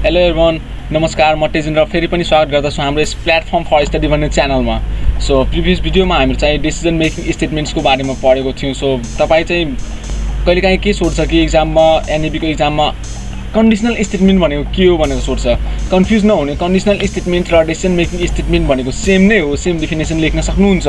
Hello everyone, नमस्कार। म तेजेन्द्र फेरि पनि स्वागत गर्दछु हाम्रो यस प्लेटफर्म फर स्टडी भन्ने च्यानलमा। सो प्रिभियस भिडियोमा हामी चाहिँ डिसिजन मेकिङ स्टेटमेन्ट्सको बारेमा पढेको थियौँ। सो तपाईँ चाहिँ कहिलेकाहीँ के सोध्छ कि एक्जाममा एनईबीको एक्जाममा कन्डिसनल स्टेटमेन्ट भनेको के हो भनेर सोध्छ। कन्फ्युज नहुने, कन्डिसनल स्टेटमेन्ट र डिसिजन मेकिङ स्टेटमेन्ट भनेको सेम नै हो, सेम डेफिनेसन लेख्न सक्नुहुन्छ।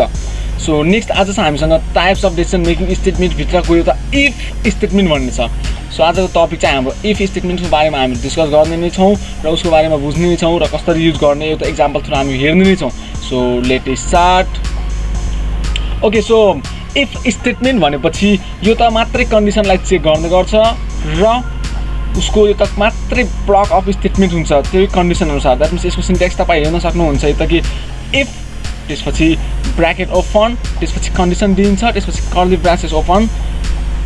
सो नेक्स्ट आज चाहिँ हामीसँग types of decision making statement भित्रको एउटा इफ स्टेटमेन्ट भन्ने छ। सो आजको टपिक चाहिँ हाम्रो इफ स्टेटमेन्टको बारेमा हामी डिस्कस गर्ने नै छौँ र उसको बारेमा बुझ्ने नै छौँ र कसरी युज गर्ने एउटा एक्जाम्पल थ्रु हामी हेर्ने नै छौँ। So let start. Okay, so if statement भनेपछि यो त मात्रै कन्डिसनलाई चेक गर्ने गर्छ र उसको यो त मात्रै ब्लक अफ स्टेटमेन्ट हुन्छ त्यही कन्डिसन अनुसार। द्याट मिन्स यसको सिन्ट्याक्स तपाईँ हेर्न सक्नुहुन्छ यता कि इफ त्यसपछि ब्राकेट ओपन, त्यसपछि कन्डिसन दिइन्छ, त्यसपछि कर्ली ब्राकेट्स ओपन,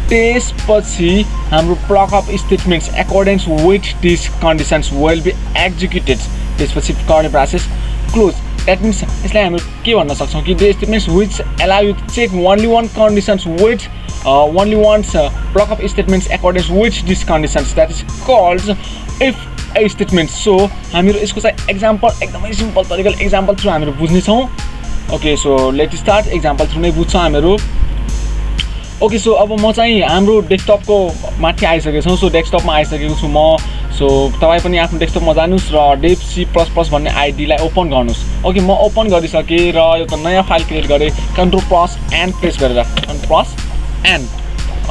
त्यसपछि हाम्रो block of statements according with this conditions will be executed, त्यसपछि curly brackets close. That means यसलाई हामी के भन्न सक्छौँ कि the statements which allow you to check only one conditions with only one's block of statements according to which these conditions, that is called if a statement. So हामीहरु यसको चाहिँ example एकदमै simple तरिकाले एक्जाम्पल थ्रु हामीहरु बुझ्ने छौँ। Okay, so let start. Example through नै बुझ्छौँ हामीहरु। Okay, so अब म चाहिँ हाम्रो डेस्कटपको माथि आइसकेको छु। सो डेस्कटपमा आइसकेको छु म। सो तपाईँ पनि आफ्नो डेस्कटपमा जानुहोस् र डेभ सी प्लस प्लस भन्ने आइडीलाई ओपन गर्नुहोस्। ओके, म ओपन गरिसकेँ र एउटा नयाँ फाइल क्रिएट गरेँ कन्ट्रोल प्लस एन्ड प्रेस गरेर। Control plus and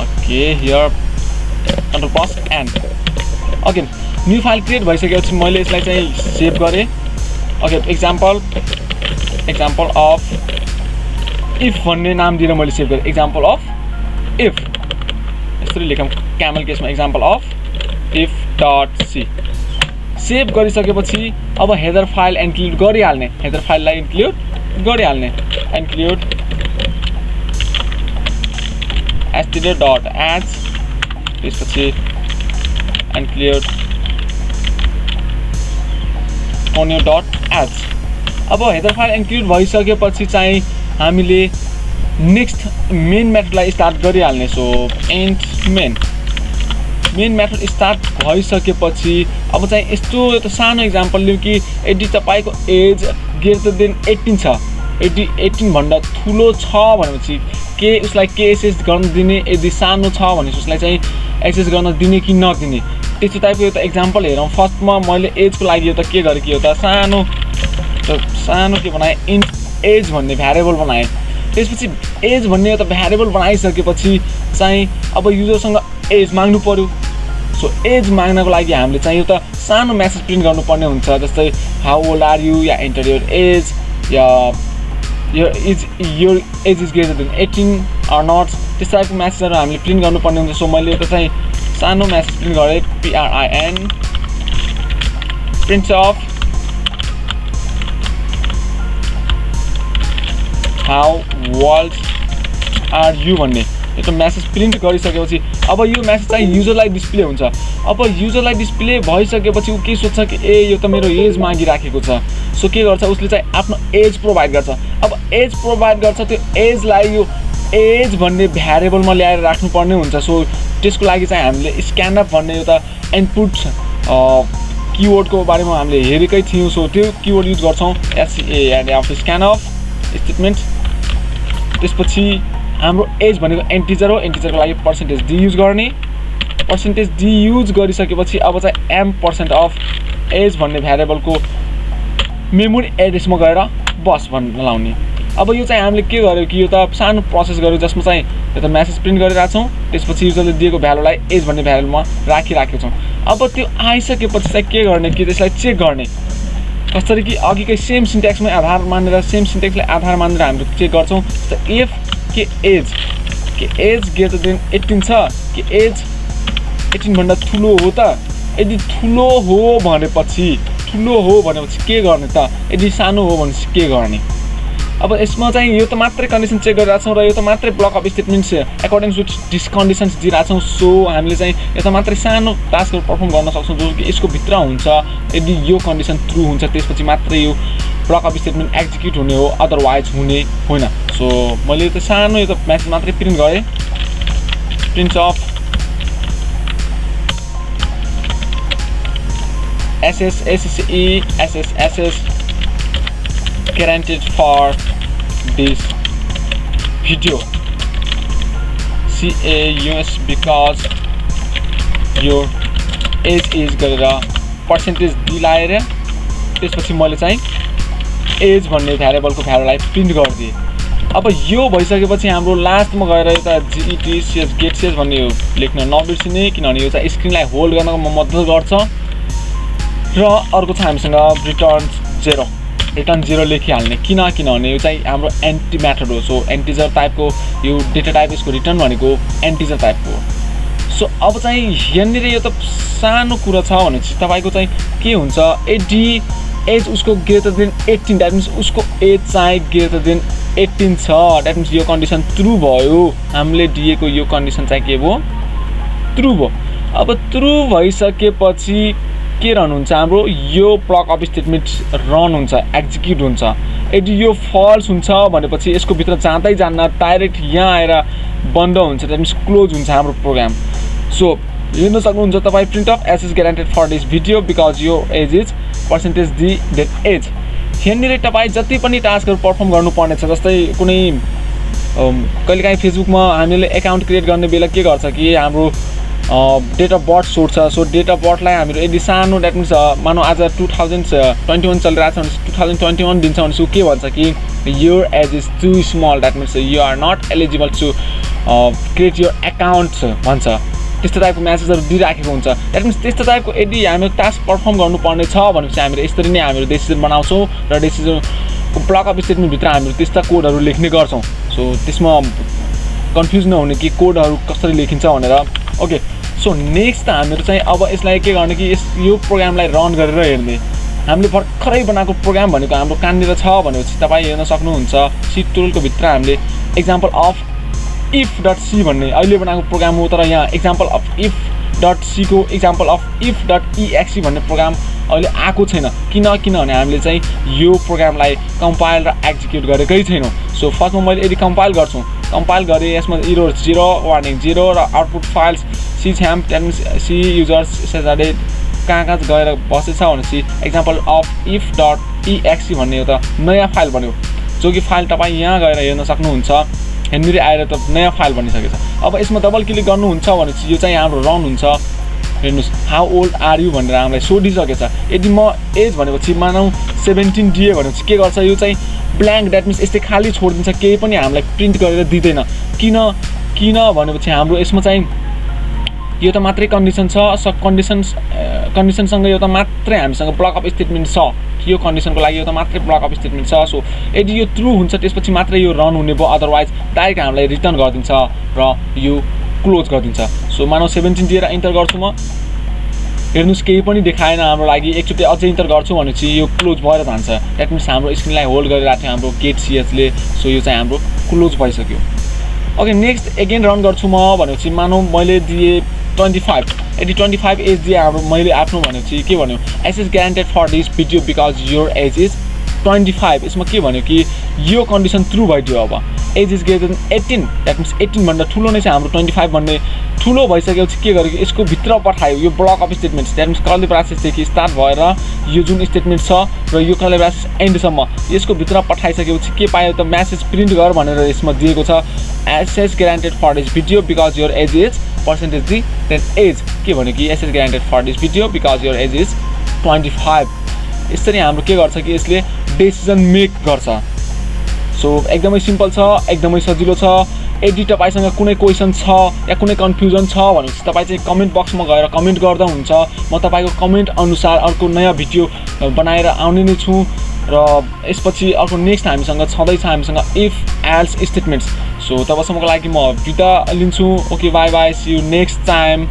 okay, here control plus and okay, new file create भइसकेपछि मैले यसलाई चाहिँ सेभ गरेँ। ओके, एक्जाम्पल अफ इफ भन्ने नाम दिएर मैले सेभ गरेँ। एक्जाम्पल अफ इफ यसरी लेखौँ क्यामल केसमा, example of if dot C. Save गरिसकेपछि अब हेडर फाइल इन्क्लुड गरिहाल्ने, हेडर फाइललाई इन्क्लुड गरिहाल्ने, इन्क्लुड std.h, त्यसपछि include conio.h। अब हेडर फाइल इन्क्लुड भइसकेपछि चाहिँ हामीले नेक्स्ट मेन मेथडलाई स्टार्ट गरिहाल्ने। So int main method start भइसकेपछि अब चाहिँ यस्तो एउटा सानो इक्जाम्पल लिउँ कि यदि तपाईँको एज ग्रेटर देन 18 छ, यदि 18 भन्दा ठुलो छ भनेपछि के उसलाई के एक्सेस गर्न दिने, यदि सानो छ भनेपछि उसलाई चाहिँ एक्सेस गर्न दिने कि नदिने, त्यस्तो टाइपको एउटा एक्जाम्पल हेरौँ। फर्स्टमा मैले एजको लागि एउटा के गरेँ कि एउटा सानो के बनाएँ, इन्ट एज भन्ने भ्यारिएबल बनाएँ। त्यसपछि एज भन्ने एउटा भ्यारिएबल बनाइसकेपछि चाहिँ अब युजरसँग एज माग्नु पऱ्यो। सो एज माग्नको लागि हामीले चाहिँ एउटा सानो मेसेज प्रिन्ट गर्नुपर्ने हुन्छ, जस्तै हाउ ओल्ड आर यु, या एन्टर योर एज, या your age is greater than 18 or not, त्यस टाइपको म्यासेजहरू हामीले प्रिन्ट गर्नुपर्ने हुन्छ। सो मैले एउटा चाहिँ सानो म्यासेज प्रिन्ट गरेँ, PRIN print of how old are you भन्ने एउटा म्यासेज प्रिन्ट गरिसकेपछि अब यो म्यासेज चाहिँ युजरलाई डिस्प्ले हुन्छ। अब युजरलाई डिस्प्ले भइसकेपछि ऊ के सोध्छ कि ए यो त मेरो एज मागिराखेको छ। सो के गर्छ, उसले चाहिँ आफ्नो एज प्रोभाइड गर्छ। अब एज प्रोभाइड गर्छ, त्यो एजलाई यो एज भन्ने भ्यारिएबलमा ल्याएर राख्नुपर्ने हुन्छ। सो त्यसको लागि चाहिँ हामीले स्क्यानअप भन्ने एउटा इनपुट किवर्डको बारेमा हामीले हेरेकै थियौँ। सो त्यो किवर्ड युज गर्छौँ, SCANF स्क्यानअप स्टेटमेन्ट। त्यसपछि हाम्रो एज भनेको इन्टिजर हो, इन्टिजरको लागि पर्सेन्टेज डी युज गर्ने। पर्सेन्टेज डी युज गरिसकेपछि अब चाहिँ M% अफ एज भन्ने भ्यारिएबलको मेमोरी एड्रेसमा गएर बस भन्न लाउने। अब यो चाहिँ हामीले के गर्यो कि यो त सानो प्रोसेस गर्यो जसमा चाहिँ यो त म्यासेज प्रिन्ट गरिरहेको छौँ, त्यसपछि युजरले दिएको भ्यालुलाई एज भन्ने भ्यालुमा राखिराखेको छौँ। अब त्यो आइसकेपछि चाहिँ के गर्ने कि त्यसलाई चेक गर्ने, कसरी कि अघिकै सेम सिन्ट्याक्समै आधार मानेर, सेम सिन्ट्याक्सलाई आधार मानेर हामीले चेक गर्छौँ। इफ के एज ग्रेटर देन 18 छ, कि एज 18 भन्दा ठुलो हो त, यदि ठुलो हो भनेपछि के गर्ने त, यदि सानो हो भनेपछि के गर्ने। अब यसमा चाहिँ यो त मात्रै कन्डिसन चेक गरिरहेको छौँ र यो त मात्रै block of statements according to this conditions दिइरहेको छौँ। सो हामीले चाहिँ यो त मात्रै सानो टास्कहरू पर्फर्म गर्न सक्छौँ जो कि यसको भित्र हुन्छ। यदि यो कन्डिसन ट्रु हुन्छ त्यसपछि मात्रै यो ब्लक अफ स्टेटमेन्ट एक्जिक्युट हुने हो, अदरवाइज हुने होइन। सो मैले त सानो यो त म्यासेज मात्रै प्रिन्ट गरेँ, print of SS, SSE, SS guaranteed for this video. CAUS because your age is गरेर पर्सेन्टेज दिलाएर त्यसपछि मैले चाहिँ एज भन्ने भ्यारिएबलको भ्यालुलाई प्रिन्ट गरिदिएँ। अब यो भइसकेपछि हाम्रो लास्टमा गएर एउटा GETCS गेटसिएस भन्ने यो लेख्न नबिर्सिने, किनभने यो चाहिँ स्क्रिनलाई होल्ड गर्नमा मद्दत गर्छ। र अर्को चाहिँ हामीसँग रिटर्न 0 लेखिहाल्ने, किनभने यो चाहिँ हाम्रो एन्टी म्याथड हो। सो एन्टिजर टाइपको यो डेटा टाइप, यसको रिटर्न भनेको एन्टिजर टाइपको हो। सो अब चाहिँ यहाँनिर यो त सानो कुरा छ भनेपछि तपाईँको चाहिँ के हुन्छ, एज उसको ग्रेटर देन 18, द्याट मिन्स उसको एज चाहिँ ग्रेटर देन 18 छ। द्याट मिन्स यो कन्डिसन ट्रु भयो। हामीले दिएको यो कन्डिसन चाहिँ के भयो, ट्रु भयो। अब ट्रु भइसकेपछि के रन हुन्छ, हाम्रो यो ब्लक अफ स्टेटमेन्ट रन हुन्छ, एक्जिक्युट हुन्छ। यदि यो फल्स हुन्छ भनेपछि यसको भित्र जाँदै जान्न डाइरेक्ट यहाँ आएर बन्द हुन्छ, द्याट मिन्स क्लोज हुन्छ हाम्रो प्रोग्राम। सो हेर्न सक्नुहुन्छ तपाईँ print of S is guaranteed for this video because यो age is percentage the that age. यहाँनिर तपाईँ जति पनि टास्कहरू पर्फर्म गर्नुपर्ने छ, जस्तै कुनै कहिलेकाहीँ फेसबुकमा हामीले एकाउन्ट क्रिएट गर्ने बेला के गर्छ कि हाम्रो डेट अफ बर्थ सोध्छ। सो डेट अफ बर्थलाई हामीहरू यदि सानो, द्याट मिन्स मानौ आज 2021 चलिरहेको छ भने 2021 दिन्छ भने के भन्छ कि your age is too small, that means you are not eligible to create your account भन्छ। त्यस्तो टाइपको म्यासेजहरू दिइराखेको हुन्छ। द्याट मिन्स त्यस्तो टाइपको यदि हामीले टास्क पर्फर्म गर्नुपर्ने छ भनेपछि हामीहरू यसरी नै हामीहरू डिसिजन बनाउँछौँ र डिसिजनको ब्लक अफ स्टेटमेन्टभित्र हामीहरू त्यस्ता कोडहरू लेख्ने गर्छौँ। सो त्यसमा कन्फ्युज नहुने कि कोडहरू कसरी लेखिन्छ भनेर। ओके, सो नेक्स्ट हामीहरू चाहिँ अब यसलाई के गर्ने कि यो प्रोग्रामलाई रन गरेर हेर्ने। हामीले भर्खरै बनाएको प्रोग्राम भनेको हाम्रो कहाँनिर छ भनेपछि तपाईँ हेर्न सक्नुहुन्छ सी टुलको भित्र हामीले एक्जाम्पल अफ if.c भन्ने अहिले बनाएको प्रोग्राम हो। तर यहाँ एक्जाम्पल अफ if.c को एक्जाम्पल अफ if.exe भन्ने प्रोग्राम अहिले आएको छैन। किनभने हामीले चाहिँ यो प्रोग्रामलाई कम्पाइल र एक्जिक्युट गरेकै छैनौँ। सो फर्स्टमा मैले यदि कम्पाइल गर्छु, कम्पाइल गरेँ, यसमा एरर 0 वार्निङ 0 र आउटपुट फाइल्स सी छ्याम्प, द्याट मिन्स सी युजर्स सेजाडे कहाँ गएर बसेछ भनेपछि एक्जाम्पल अफ if.exe भन्ने एउटा नयाँ फाइल बन्यो, जो कि फाइल तपाईँ यहाँ गएर हेर्न सक्नुहुन्छ। यहाँनिर आएर त नयाँ फाइल बनिसकेको छ। अब यसमा डबल क्लिक गर्नुहुन्छ भनेपछि यो चाहिँ हाम्रो रन हुन्छ। हेर्नुहोस्, हाउ ओल्ड आर यु भनेर हामीलाई सोधिसकेको छ। यदि म एज भनेपछि मानौँ 17 दिए भनेपछि के गर्छ, यो चाहिँ ब्ल्याङ्क, द्याट मिन्स यस्तै खाली छोडिदिन्छ, केही पनि हामीलाई प्रिन्ट गरेर दिँदैन। किन भनेपछि हाम्रो यसमा चाहिँ यो त मात्रै कन्डिसन छ। कन्डिसनसँग यो त मात्रै हामीसँग ब्लक अफ स्टेटमेन्ट छ। यो कन्डिसनको लागि यो त मात्रै ब्लक अफ स्टेटमेन्ट छ। सो यदि यो ट्रु हुन्छ त्यसपछि मात्रै यो रन हुने भयो, अदरवाइज डाइरेक्ट हामीलाई रिटर्न गरिदिन्छ र यो क्लोज गरिदिन्छ। सो मानौ 17 दिएर इन्टर गर्छु म, हेर्नुहोस् केही पनि देखाएन हाम्रो लागि। एकचोटि अझै इन्टर गर्छु भनेपछि यो क्लोज भएर जान्छ। द्याट मिन्स हाम्रो स्क्रिनलाई होल्ड गरिरहेको थियो हाम्रो गेटसिएसले। सो यो चाहिँ हाम्रो क्लोज भइसक्यो। ओके, नेक्स्ट एगेन रन गर्छु म भनेपछि मानौ मैले दिएँ 25। यदि 25 एज दिए हाम्रो मैले आफ्नो भनेपछि के भन्यो, as is guaranteed for this video because your age is 25। यसमा के भन्यो कि यो कन्डिसन ट्रु भइदियो। अब age is greater than 18, that means 18 भन्दा ठुलो नै छ हाम्रो 25 भन्ने। ठुलो भइसकेपछि के गर्यो कि यसको भित्र पठायो यो block of statements, that means curly ब्रासेसदेखि स्टार्ट भएर यो जुन स्टेटमेन्ट छ र यो कर्ली ब्रासेस एन्डसम्म यसको भित्र पठाइसकेपछि के पायो त, म्यासेज प्रिन्ट गर भनेर यसमा दिएको छ, as is guaranteed for this video because your age is percentage the then age. के भन्यो कि as is guaranteed for this video because your age is 25। यसरी हाम्रो के गर्छ कि यसले डिसिजन मेक गर्छ। सो एकदमै सिम्पल छ, एकदमै सजिलो छ। यदि तपाईँसँग कुनै क्वेसन छ या कुनै कन्फ्युजन छ भनेपछि तपाईँ चाहिँ कमेन्ट बक्समा गएर कमेन्ट गर्दा हुन्छ। म तपाईँको कमेन्ट अनुसार अर्को नयाँ भिडियो बनाएर आउने नै छु। र यसपछि अर्को नेक्स्ट हामीसँग छँदैछ हामीसँग इफ एल्स स्टेटमेन्ट्स। सो तबसम्मको लागि म बिदा लिन्छु। Okay, bye bye, see you next time.